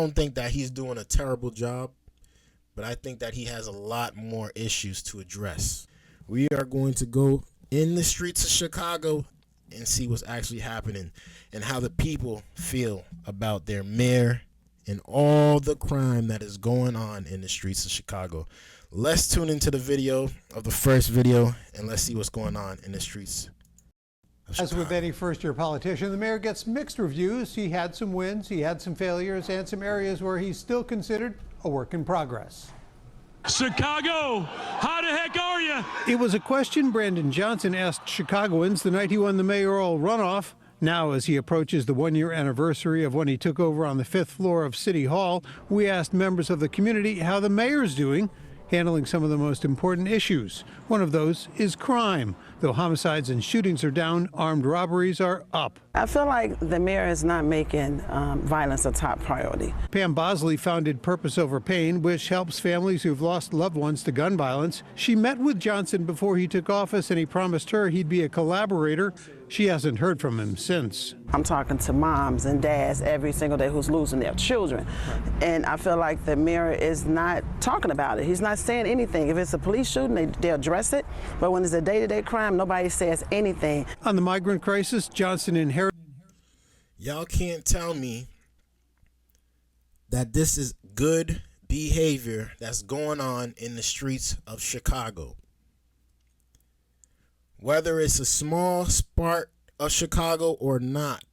don't think that he's doing a terrible job, but I think that he has a lot more issues to address. We are going to go in the streets of Chicago and see what's actually happening and how the people feel about their mayor and all the crime that is going on in the streets of Chicago. Let's tune into the video of the first video and let's see what's going on in the streets of Chicago. As with any first-year politician, the mayor gets mixed reviews. He had some wins, he had some failures, and some areas where he's still considered a work in progress. Chicago, how the heck are you? It was a question Brandon Johnson asked Chicagoans the night he won the mayoral runoff. Now, as he approaches the one-year anniversary of when he took over on the 5th floor of City Hall, we asked members of the community how the mayor's doing, handling some of the most important issues. One of those is crime. Though homicides and shootings are down, armed robberies are up. I feel like the mayor is not making violence a top priority. Pam Bosley founded Purpose Over Pain, which helps families who've lost loved ones to gun violence. She met with Johnson before he took office, and he promised her he'd be a collaborator. She hasn't heard from him since. I'm talking to moms and dads every single day who's losing their children. And I feel like the mayor is not talking about it. He's not saying anything. If it's a police shooting, they address it. But when it's a day-to-day crime, nobody says anything. On the migrant crisis, Johnson inherited. Y'all can't tell me that this is good behavior that's going on in the streets of Chicago. Whether it's a small part of Chicago or not,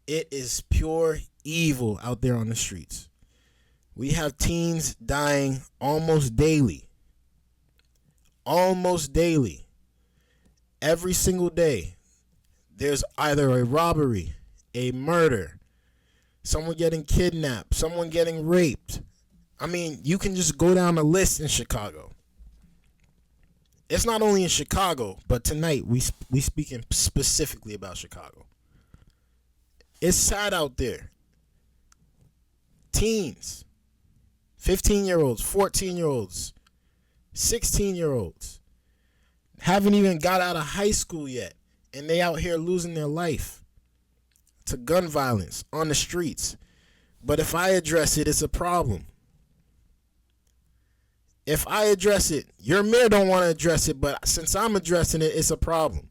it is pure evil out there on the streets. We have teens dying almost daily. Almost daily. Every single day, there's either a robbery, a murder, someone getting kidnapped, someone getting raped. I mean, you can just go down the list in Chicago. It's not only in Chicago, but tonight we speaking specifically about Chicago. It's sad out there. Teens, 15-year-olds, 14-year-olds, 16-year-olds haven't even got out of high school yet, and they out here losing their life to gun violence on the streets. But if I address it, it's a problem. If I address it, your mayor don't want to address it, but since I'm addressing it, it's a problem.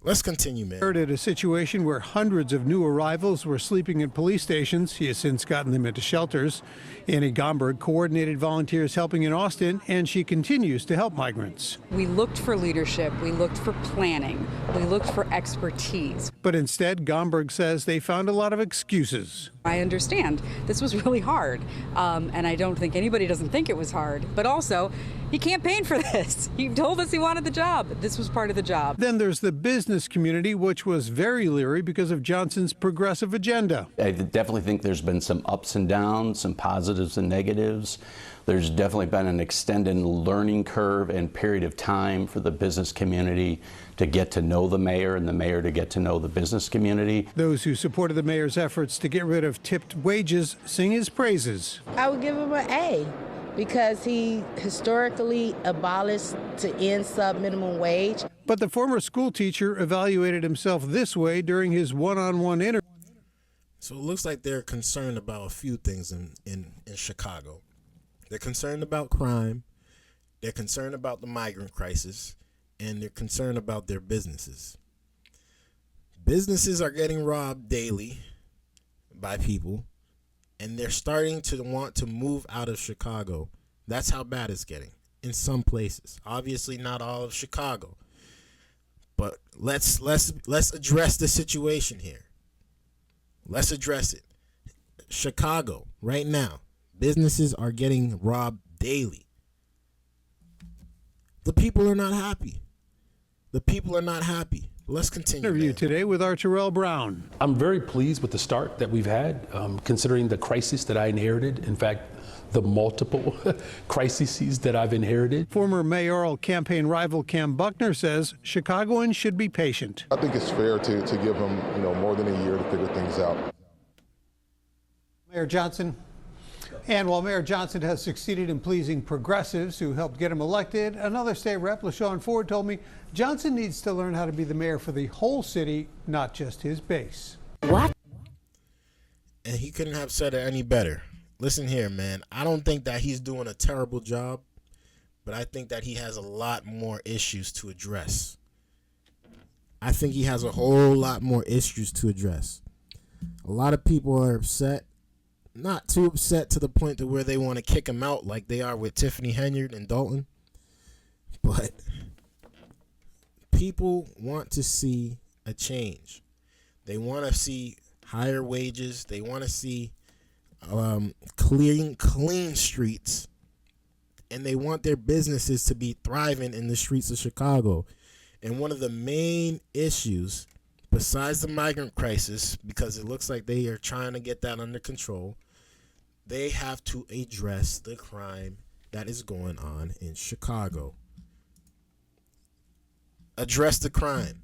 Let's continue, man. Inherited a situation where hundreds of new arrivals were sleeping at police stations. He has since gotten them into shelters. Annie Gomberg coordinated volunteers helping in Austin, and she continues to help migrants. We looked for leadership, we looked for planning, we looked for expertise. But instead, Gomberg says they found a lot of excuses. I understand this was really hard, and I don't think anybody doesn't think it was hard, but also he campaigned for this. He told us he wanted the job. This was part of the job. Then there's the business community, which was very leery because of Johnson's progressive agenda. I definitely think there's been some ups and downs, some positives and negatives. There's definitely been an extended learning curve and period of time for the business community to get to know the mayor and the mayor to get to know the business community. Those who supported the mayor's efforts to get rid of tipped wages sing his praises. I would give him an A because he historically abolished to end sub-minimum wage. But the former school teacher evaluated himself this way during his one-on-one interview. So it looks like they're concerned about a few things in Chicago. They're concerned about crime, they're concerned about the migrant crisis, and they're concerned about their businesses. Businesses are getting robbed daily by people, and they're starting to want to move out of Chicago. That's how bad it's getting in some places. Obviously not all of Chicago. But let's address the situation here. Let's address it. Chicago, right now, businesses are getting robbed daily. The people are not happy. The people are not happy. Let's continue. Interview today with our Terrell Brown. I'm very pleased with the start that we've had, considering the crisis that I inherited. In fact, the multiple crises that I've inherited. Former mayoral campaign rival Cam Buckner says Chicagoans should be patient. I think it's fair to give them, more than a year to figure things out. Mayor Johnson. And while Mayor Johnson has succeeded in pleasing progressives who helped get him elected, another state rep, LaShawn Ford, told me Johnson needs to learn how to be the mayor for the whole city, not just his base. What? And he couldn't have said it any better. Listen here, man. I don't think that he's doing a terrible job, but I think that he has a lot more issues to address. I think he has a whole lot more issues to address. A lot of people are upset, not too upset to the point to where they want to kick him out like they are with Tiffany Henyard and Dalton, but people want to see a change. They want to see higher wages. They want to see clean streets, and they want their businesses to be thriving in the streets of Chicago. And one of the main issues, besides the migrant crisis, because it looks like they are trying to get that under control, they have to address the crime that is going on in Chicago. Address the crime.